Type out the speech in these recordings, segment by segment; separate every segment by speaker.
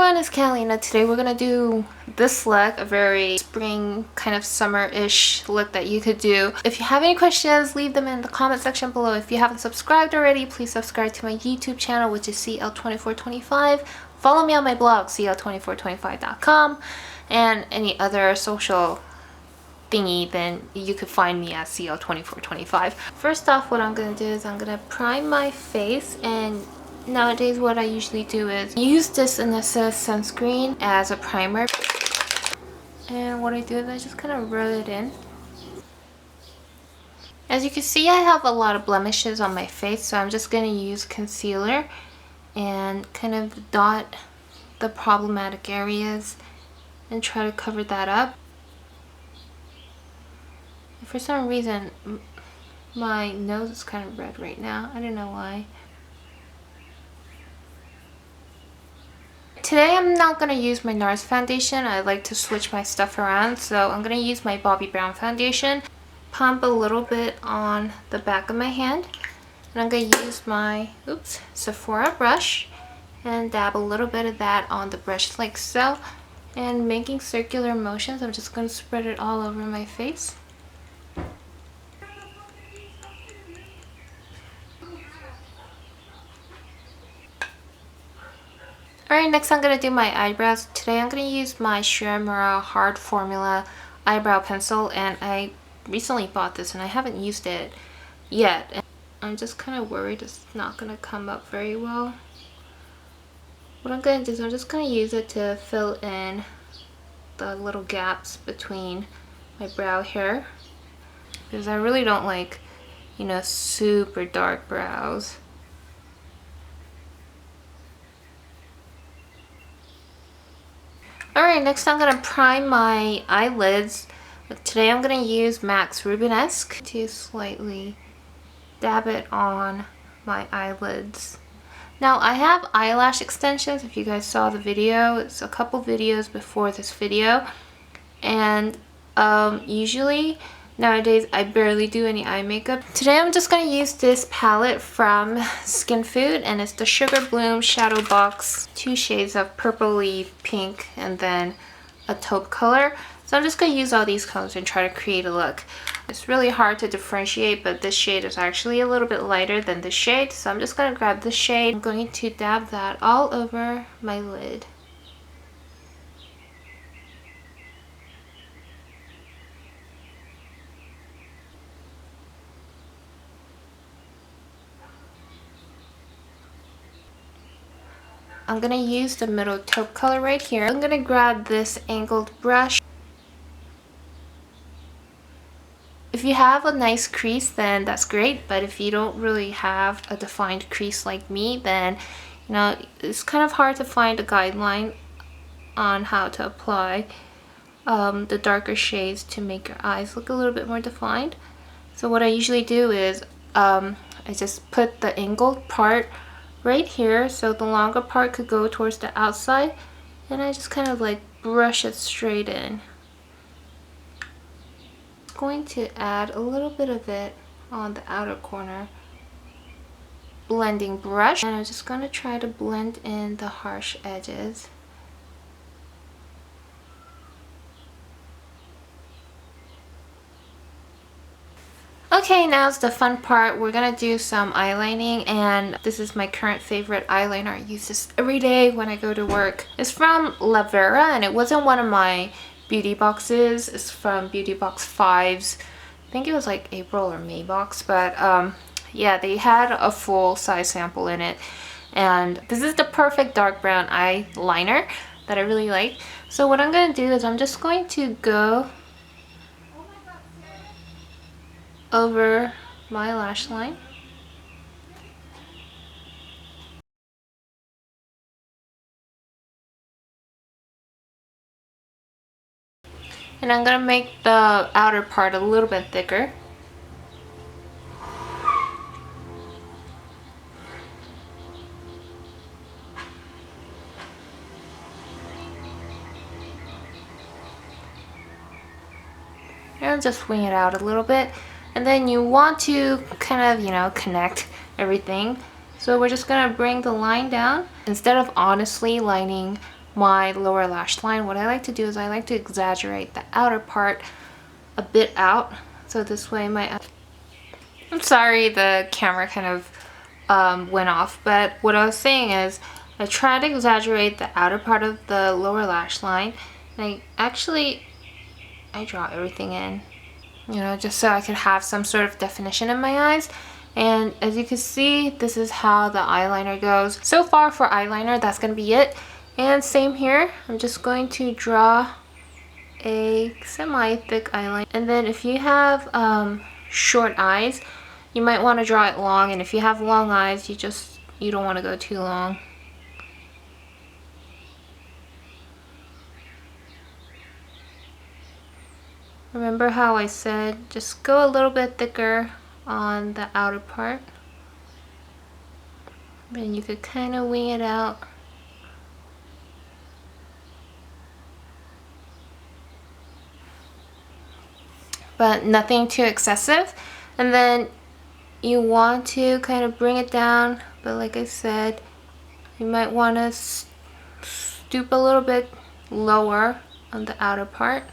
Speaker 1: everyone, it's Eyeliner. Today we're gonna do this look, a very spring kind of summer-ish look that you could do. If you have any questions, leave them in the comment section below. If you haven't subscribed already, please subscribe to my YouTube channel, which is CL2425. Follow me on my blog, CL2425.com, and any other social thingy, then you could find me at CL2425. First off, what I'm gonna do is I'm gonna prime my face, and nowadays what I usually do is use this Anessa sunscreen as a primer, and what I do is I just kind of rub it in. As you can see, I have a lot of blemishes on my face, so I'm just going to use concealer and kind of dot the problematic areas and try to cover that up. For some reason my nose is kind of red right now. I don't know why. Today I'm not going to use my NARS foundation. I like to switch my stuff around, so I'm going to use my Bobbi Brown foundation. Pump a little bit on the back of my hand, and I'm going to use my Sephora brush and dab a little bit of that on the brush like so, and making circular motions. I'm just going to spread it all over my face. Alright, next I'm going to do my eyebrows. Today I'm going to use my Shu Uemura Hard Formula eyebrow pencil, and I recently bought this and I haven't used it yet. And I'm just kind of worried it's not going to come up very well. What I'm going to do is I'm just going to use it to fill in the little gaps between my brow hair, because I really don't like, you know, super dark brows. Alright, next I'm going to prime my eyelids. Today I'm going to use MAC's Rubenesque to slightly dab it on my eyelids. Now I have eyelash extensions. If you guys saw the video, it's a couple videos before this video. And usually nowadays I barely do any eye makeup. Today I'm just going to use this palette from SkinFood, and it's the Sugar Bloom Shadow Box. 2 shades of purpley pink and then a taupe color. So I'm just going to use all these colors and try to create a look. It's really hard to differentiate, but this shade is actually a little bit lighter than this shade. So I'm just going to grab this shade. I'm going to dab that all over my lid. I'm going to use the middle taupe color right here. I'm going to grab this angled brush. If you have a nice crease, then that's great, but if you don't really have a defined crease like me, then you know it's kind of hard to find a guideline on how to apply the darker shades to make your eyes look a little bit more defined. So what I usually do is I just put the angled part right here, so the longer part could go towards the outside, and I just kind of like brush it straight in. I'm going to add a little bit of it on the outer corner. Blending brush, and I'm just going to try to blend in the harsh edges. Okay, now's the fun part. We're gonna do some eyelining, and this is my current favorite eyeliner. I use this every day when I go to work. It's from Lavera, and it wasn't one of my beauty boxes. It's from beauty box 5's. I think it was like April or May box, but yeah, they had a full size sample in it. And this is the perfect dark brown eyeliner that I really like. So what I'm gonna do is I'm just going to go over my lash line. And I'm going to make the outer part a little bit thicker. And just wing it out a little bit. And then you want to kind of, you know, connect everything. So we're just going to bring the line down. Instead of honestly lining my lower lash line, what I like to do is I like to exaggerate the outer part a bit out. So this way I'm sorry the camera kind of went off, but what I was saying is I try to exaggerate the outer part of the lower lash line. And I draw everything in, you know, just so I could have some sort of definition in my eyes. And as you can see, this is how the eyeliner goes. So far for eyeliner, that's going to be it. And same here, I'm just going to draw a semi-thick eyeliner. And then if you have short eyes, you might want to draw it long. And if you have long eyes, you don't want to go too long. Remember how I said just go a little bit thicker on the outer part? Then you could kind of wing it out. But nothing too excessive. And then you want to kind of bring it down, but like I said, you might want to stoop a little bit lower on the outer part.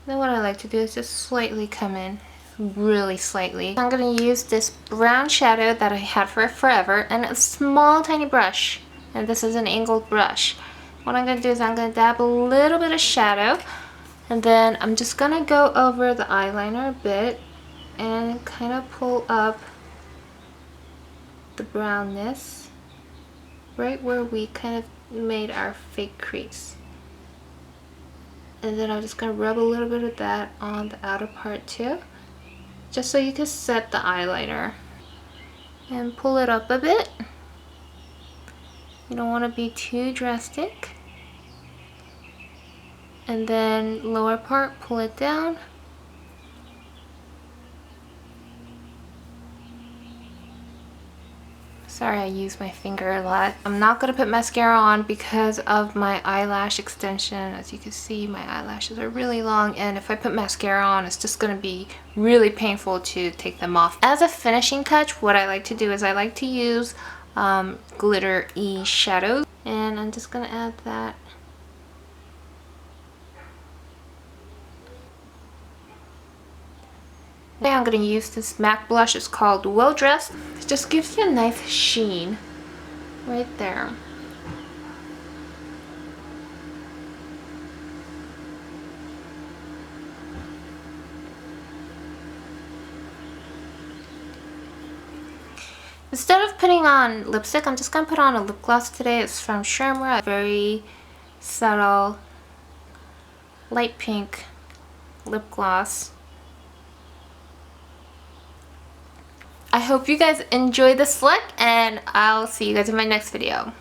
Speaker 1: Then what I like to do is just slightly come in, really slightly. I'm going to use this brown shadow that I had for forever and a small tiny brush. And this is an angled brush. What I'm going to do is I'm going to dab a little bit of shadow. And then I'm just going to go over the eyeliner a bit and kind of pull up the brownness right where we kind of made our fake crease. And then I'm just going to rub a little bit of that on the outer part too, just so you can set the eyeliner. And pull it up a bit. You don't want to be too drastic. And then lower part, pull it down. Sorry, I use my finger a lot. I'm not going to put mascara on because of my eyelash extension. As you can see, my eyelashes are really long, and if I put mascara on, it's just going to be really painful to take them off. As a finishing touch, what I like to do is I like to use glitter-y shadows, and I'm just going to add that. I'm going to use this MAC blush. It's called Well Dressed. It just gives you a nice sheen right there. Instead of putting on lipstick, I'm just going to put on a lip gloss today. It's from Shu Uemura, very subtle light pink lip gloss. I hope you guys enjoyed this look, and I'll see you guys in my next video.